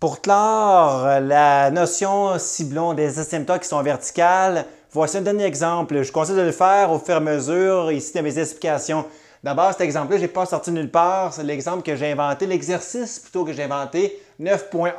Pour clore la notion ciblon des asymptotes qui sont verticales, voici un dernier exemple. Je conseille de le faire au fur et à mesure ici de mes explications. D'abord, cet exemple-là, je n'ai pas sorti nulle part. C'est l'exemple que j'ai inventé, l'exercice plutôt que j'ai inventé, 9.1.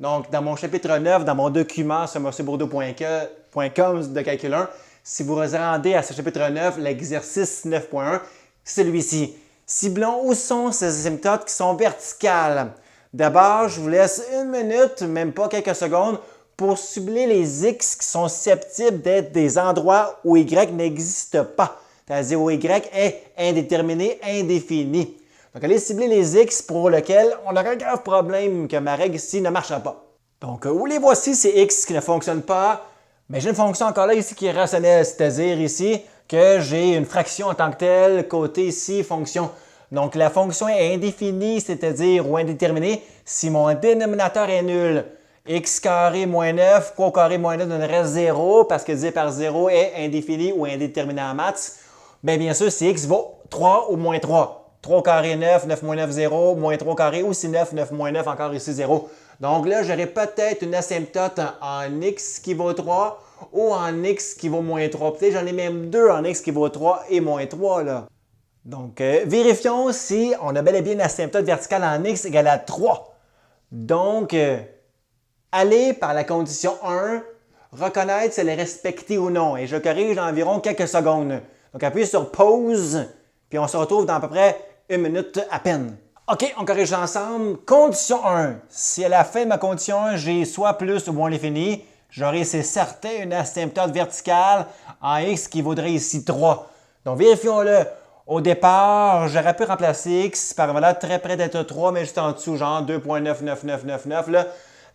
Donc, dans mon chapitre 9, dans mon document sur monsieurbourdeau.com de calcul 1, si vous vous rendez à ce chapitre 9, l'exercice 9.1, c'est celui-ci. Ciblons où sont ces asymptotes qui sont verticales. D'abord, je vous laisse une minute, même pas quelques secondes, pour cibler les X qui sont susceptibles d'être des endroits où Y n'existe pas. C'est-à-dire où Y est indéterminé, indéfini. Donc, allez cibler les X pour lesquels on aura un grave problème que ma règle ici ne marchera pas. Donc, où les voici ces X qui ne fonctionnent pas? Mais j'ai une fonction encore là ici qui est rationnelle, c'est-à-dire ici que j'ai une fraction en tant que telle, côté ici, fonction. Donc, la fonction est indéfinie, c'est-à-dire ou indéterminée, si mon dénominateur est nul. X carré moins 9, quoi au carré moins 9 donnerait 0, parce que divisé par 0 est indéfini ou indéterminé en maths. Bien sûr, si X vaut 3 ou moins 3. 3 au carré 9, 9 moins 9, 0, moins 3 au carré, ou si 9, 9 moins 9, encore ici 0. Donc là, j'aurais peut-être une asymptote en X qui vaut 3 ou en X qui vaut moins 3. Peut-être j'en ai même deux en X qui vaut 3 et moins 3 là. Donc, vérifions si on a bel et bien une asymptote verticale en X égale à 3. Donc, allez par la condition 1, reconnaître si elle est respectée ou non. Et je corrige dans environ quelques secondes. Donc, appuyez sur pause, puis on se retrouve dans à peu près une minute à peine. OK, on corrige ensemble. Condition 1. Si à la fin de ma condition 1, j'ai soit plus ou moins l'infini, j'aurai, c'est certain, une asymptote verticale en X qui vaudrait ici 3. Donc, vérifions-le. Au départ, j'aurais pu remplacer X par une valeur très près d'être 3, mais juste en dessous, genre 2.99999. Là.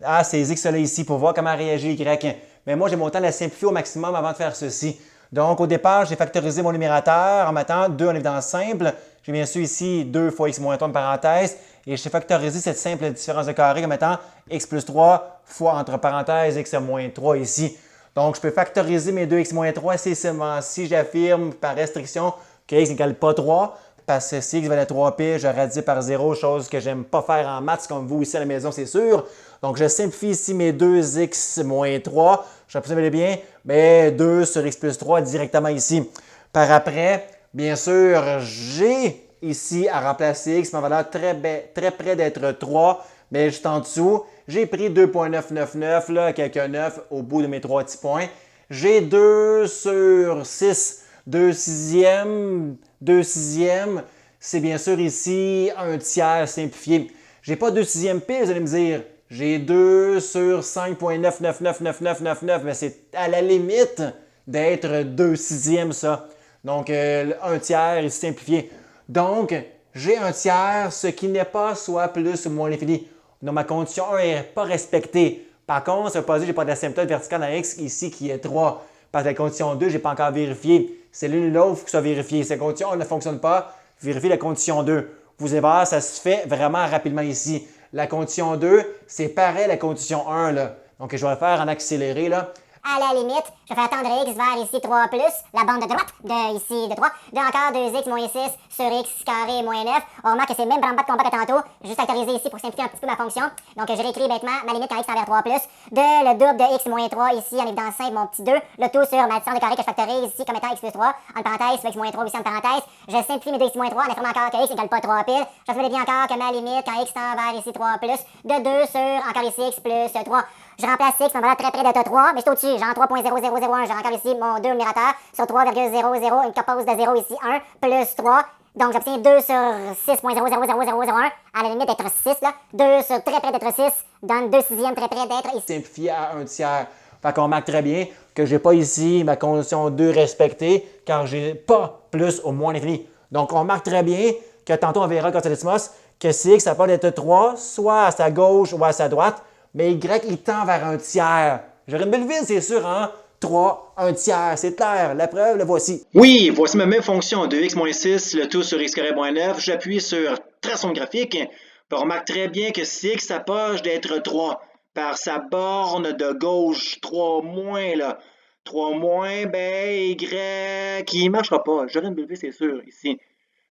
Ah, c'est X-là ici pour voir comment réagit Y. Mais moi, j'ai mon temps de la simplifier au maximum avant de faire ceci. Donc, au départ, j'ai factorisé mon numérateur en mettant 2 en évidence simple. J'ai bien sûr ici 2 fois X moins 3 en parenthèse. Et j'ai factorisé cette simple différence de carré en mettant X plus 3 fois entre parenthèses X moins 3 ici. Donc, je peux factoriser mes 2X moins 3 si seulement si j'affirme par restriction que X n'égale pas 3, parce que si X valait 3 pi, j'aurais dit par 0, chose que j'aime pas faire en maths, comme vous ici à la maison, c'est sûr. Donc, je simplifie ici mes 2x moins 3. Je sais bien, mais 2 sur x plus 3 directement ici. Par après, bien sûr, j'ai ici à remplacer x, ma valeur très près d'être 3, mais juste en dessous, j'ai pris 2.999, là, quelques 9 au bout de mes 3 petits points. J'ai 2 sur 6. 2 sixièmes, c'est bien sûr ici un tiers simplifié. Je n'ai pas 2 sixièmes pile, vous allez me dire. J'ai 2 sur 5.9999999, mais c'est à la limite d'être 2 sixièmes ça. Donc, un tiers ici simplifié. Donc, j'ai un tiers, ce qui n'est pas soit plus ou moins l'infini. Donc, ma condition 1 n'est pas respectée. Par contre, ça ne veut pas dire que je n'ai pas d'asymptote verticale dans X ici qui est 3. Parce que la condition 2, je n'ai pas encore vérifié. C'est l'une ou l'autre qui soit vérifiée. Si la condition 1 ne fonctionne pas, vérifiez la condition 2. Vous allez voir, ça se fait vraiment rapidement ici. La condition 2, c'est pareil à la condition 1. Là. Donc, je vais le faire en accéléré. Là. À la limite, je vais attendre X vers ici 3 plus, la bande de droite de ici de 3, de encore 2X moins 6 sur X carré moins 9. On remarque que c'est le même branle-bas de combat que tantôt, juste factorisé ici pour simplifier un petit peu ma fonction. Donc je réécris bêtement ma limite quand X tend vers 3 plus, de le double de X moins 3 ici en évidence simple, mon petit 2, le tout sur ma distance de carré que je factorise ici comme étant X plus 3, en parenthèse, X moins 3 ici en parenthèse. Je simplifie mes 2X moins 3 en affirmant encore que X égale pas 3 pile. Je vais bien encore que ma limite quand X tend vers ici 3 plus, de 2 sur encore ici X plus 3. Je remplace X, ma valeur très près d'être 3, mais c'est au-dessus, genre 3.0001. J'ai encore ici mon 2 numérateur sur 3,00, une compose de 0 ici, 1, plus 3. Donc j'obtiens 2 sur 6.000001, à la limite d'être 6, là. 2 sur très près d'être 6, donne 2 sixièmes très près d'être ici. Simplifié à un tiers. Fait qu'on remarque très bien que je n'ai pas ici ma condition 2 respectée, car je n'ai pas plus ou moins l'infini. Donc on remarque très bien que tantôt on verra quand c'est l'Atmos, que si X ça peut être 3, soit à sa gauche ou à sa droite, mais Y, il tend vers un tiers. J'aurais une belle ville, c'est sûr, hein? 3, un tiers, c'est clair. La preuve, la voici. Oui, voici ma même fonction de x moins 6, le tout sur x carré moins 9. J'appuie sur traçon graphique. On remarque très bien que si x s'approche d'être 3 par sa borne de gauche, 3 moins, là. 3 moins, Y, il ne marchera pas. J'aurais une belle ville, c'est sûr, ici.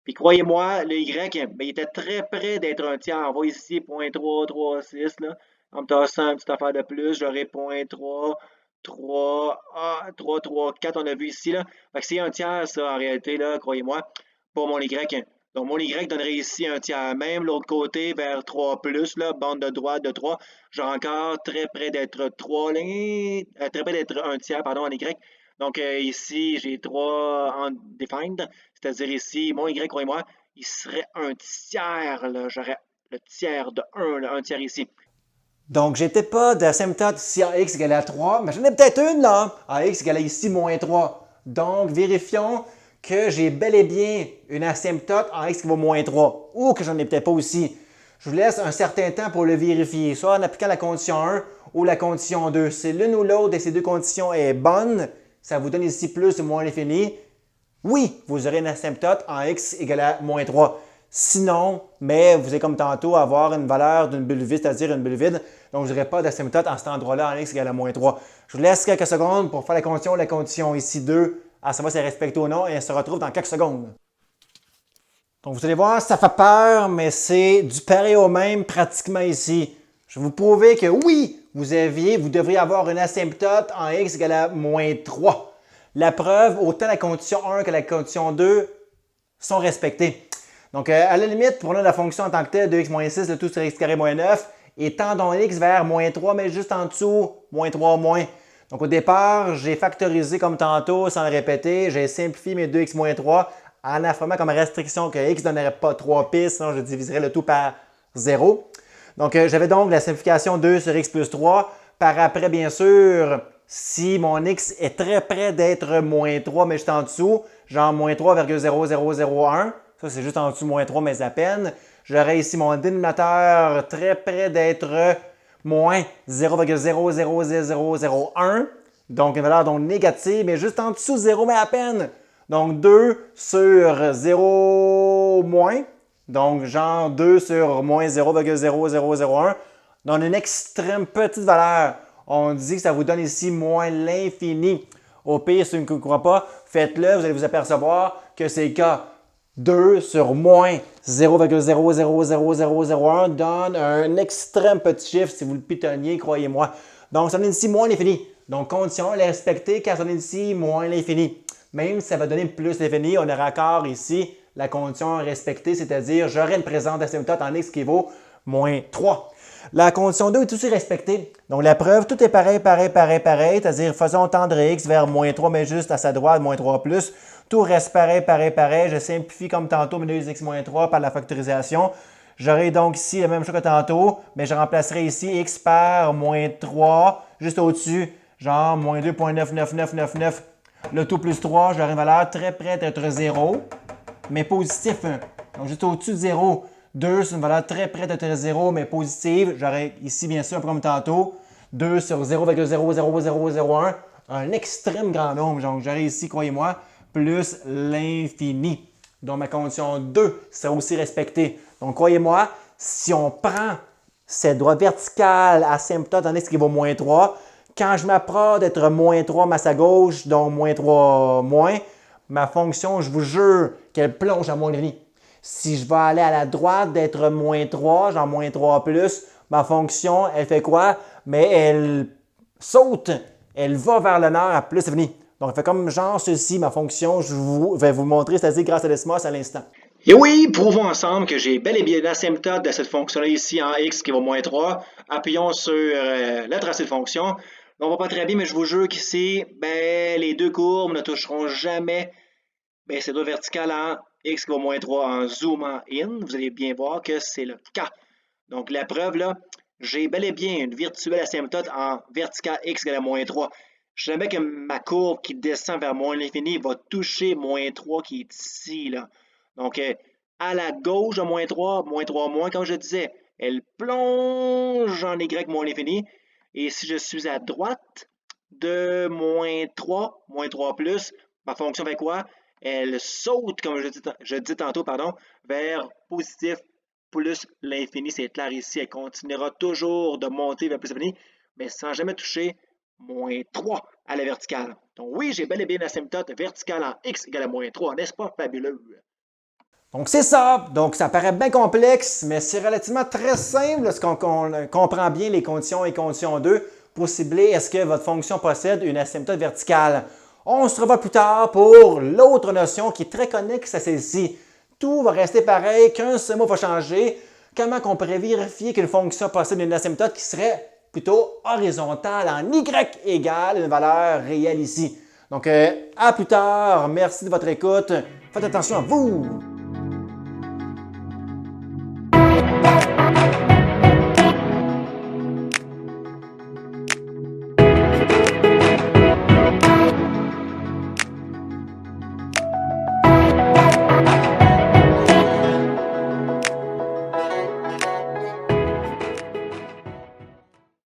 Puis croyez-moi, le Y, il était très près d'être un tiers. On voit ici 0.336, là. En me tassant une petite affaire de plus, j'aurai 0.3, 3, 3, 3, 4, on a vu ici, là. Fait que c'est un tiers, ça, en réalité, là, croyez-moi, pour mon Y. Donc, mon Y donnerait ici un tiers. Même l'autre côté, vers 3 plus, là, bande de droite de 3, j'aurai encore très près d'être 3 lignes, très près d'être un tiers, pardon, en Y. Donc, ici, j'ai 3 undefined, c'est-à-dire ici, mon Y, croyez-moi, il serait un tiers, là. J'aurais le tiers de 1, là, un tiers ici. Donc, j'ai peut-être pas d'asymptote ici à x égale à 3, mais j'en ai peut-être une là, à x égale à ici moins 3. Donc, vérifions que j'ai bel et bien une asymptote en x qui vaut moins 3, ou que j'en ai peut-être pas aussi. Je vous laisse un certain temps pour le vérifier, soit en appliquant la condition 1 ou la condition 2. Si l'une ou l'autre de ces deux conditions est bonne, ça vous donne ici plus ou moins l'infini. Oui, vous aurez une asymptote en x égale à moins 3. Sinon, mais vous allez comme tantôt avoir une valeur d'une bulle vide, c'est-à-dire une bulle vide. Donc, vous n'aurez pas d'asymptote en cet endroit-là en x égale à moins 3. Je vous laisse quelques secondes pour faire la condition ici 2, à savoir si elle respecte ou non, et elle se retrouve dans quelques secondes. Donc, vous allez voir, ça fait peur, mais c'est du pareil au même pratiquement ici. Je vais vous prouver que oui, vous devriez avoir une asymptote en x égale à moins 3. La preuve, autant la condition 1 que la condition 2 sont respectées. Donc, à la limite, prenons la fonction en tant que telle de x moins 6, le tout sur x carré moins 9, et tendons x vers moins 3, mais juste en dessous, moins 3 moins. Donc, au départ, j'ai factorisé comme tantôt, sans le répéter, j'ai simplifié mes 2x moins 3 en affirmant comme restriction que x ne donnerait pas 3 pistes, sinon je diviserais le tout par 0. Donc, j'avais donc la simplification 2 sur x plus 3. Par après, bien sûr, si mon x est très près d'être moins 3, mais juste en dessous, genre moins 3,0001, ça c'est juste en dessous moins 3, mais à peine, j'aurais ici mon dénominateur très près d'être moins 0,00001, donc une valeur donc négative, mais juste en dessous 0, mais à peine. Donc 2 sur 0 moins, donc genre 2 sur moins 0,0001, dans une extrême petite valeur. On dit que ça vous donne ici moins l'infini. Au pire, si vous ne croyez pas, faites-le, vous allez vous apercevoir que c'est le cas. 2 sur moins 0,000001 donne un extrême petit chiffre si vous le pitonniez, croyez-moi. Donc, ça donne ici moins l'infini. Donc, condition, elle est respectée car ça donne ici moins l'infini. Même si ça va donner plus l'infini, on aura encore ici la condition respectée, c'est-à-dire j'aurai une présence d'asymptote en x qui vaut moins 3. La condition 2 est aussi respectée. Donc, la preuve, tout est pareil, c'est-à-dire faisons tendre x vers moins 3, mais juste à sa droite, moins 3 plus. Tout reste pareil. Je simplifie comme tantôt mes 2x moins 3 par la factorisation. J'aurai donc ici la même chose que tantôt, mais je remplacerai ici x par moins 3, juste au-dessus, genre moins 2,99999. Le tout plus 3, j'aurai une valeur très près d'être 0, mais positif. Donc, juste au-dessus de 0. 2, c'est une valeur très près d'être 0, mais positive. J'aurai ici, bien sûr, comme tantôt, 2 sur 0,00001, un extrême grand nombre. Donc, j'aurai ici, croyez-moi, plus l'infini. Donc, ma condition 2 sera aussi respectée. Donc, croyez-moi, si on prend cette droite verticale asymptote en x qui vaut moins 3, quand je m'approche d'être moins 3 masse à gauche, donc moins 3 moins, ma fonction, je vous jure qu'elle plonge à moins l'infini. Si je vais aller à la droite d'être moins 3, genre moins 3 plus, ma fonction, elle fait quoi? Mais elle saute, elle va vers le nord à plus l'infini. Donc, elle fait comme genre ceci, ma fonction, je vais vous montrer, c'est-à-dire grâce à l'ESMOS à l'instant. Et oui, prouvons ensemble que j'ai bel et bien l'asymptote de cette fonction-là ici en x qui vaut moins 3. Appuyons sur le tracé de fonction. On va pas très bien, mais je vous jure qu'ici, ben, les deux courbes ne toucheront jamais ces deux verticales en x qui vaut moins 3 en zoomant in. Vous allez bien voir que c'est le cas. Donc, la preuve, là, j'ai bel et bien une virtuelle asymptote en verticale x égale à moins 3. Jamais que ma courbe qui descend vers moins l'infini va toucher moins 3 qui est ici, là. Donc, à la gauche de moins 3 moins, comme je disais, elle plonge en y moins l'infini. Et si je suis à droite de moins 3 plus, ma fonction fait quoi? Elle saute, comme je dis tantôt, pardon, vers positif plus l'infini. C'est clair ici, elle continuera toujours de monter vers plus l'infini, mais sans jamais toucher moins 3 à la verticale. Donc oui, j'ai bel et bien l'asymptote verticale en x égale à moins 3, n'est-ce pas fabuleux? Donc c'est ça. Donc ça paraît bien complexe, mais c'est relativement très simple lorsqu'on comprend bien les conditions et conditions 2 pour cibler est-ce que votre fonction possède une asymptote verticale. On se revoit plus tard pour l'autre notion qui est très connexe à celle-ci. Tout va rester pareil, qu'un seul mot va changer. Comment on pourrait vérifier qu'une fonction possède une asymptote qui serait plutôt horizontale en y égale une valeur réelle ici. Donc à plus tard, merci de votre écoute. Faites attention à vous!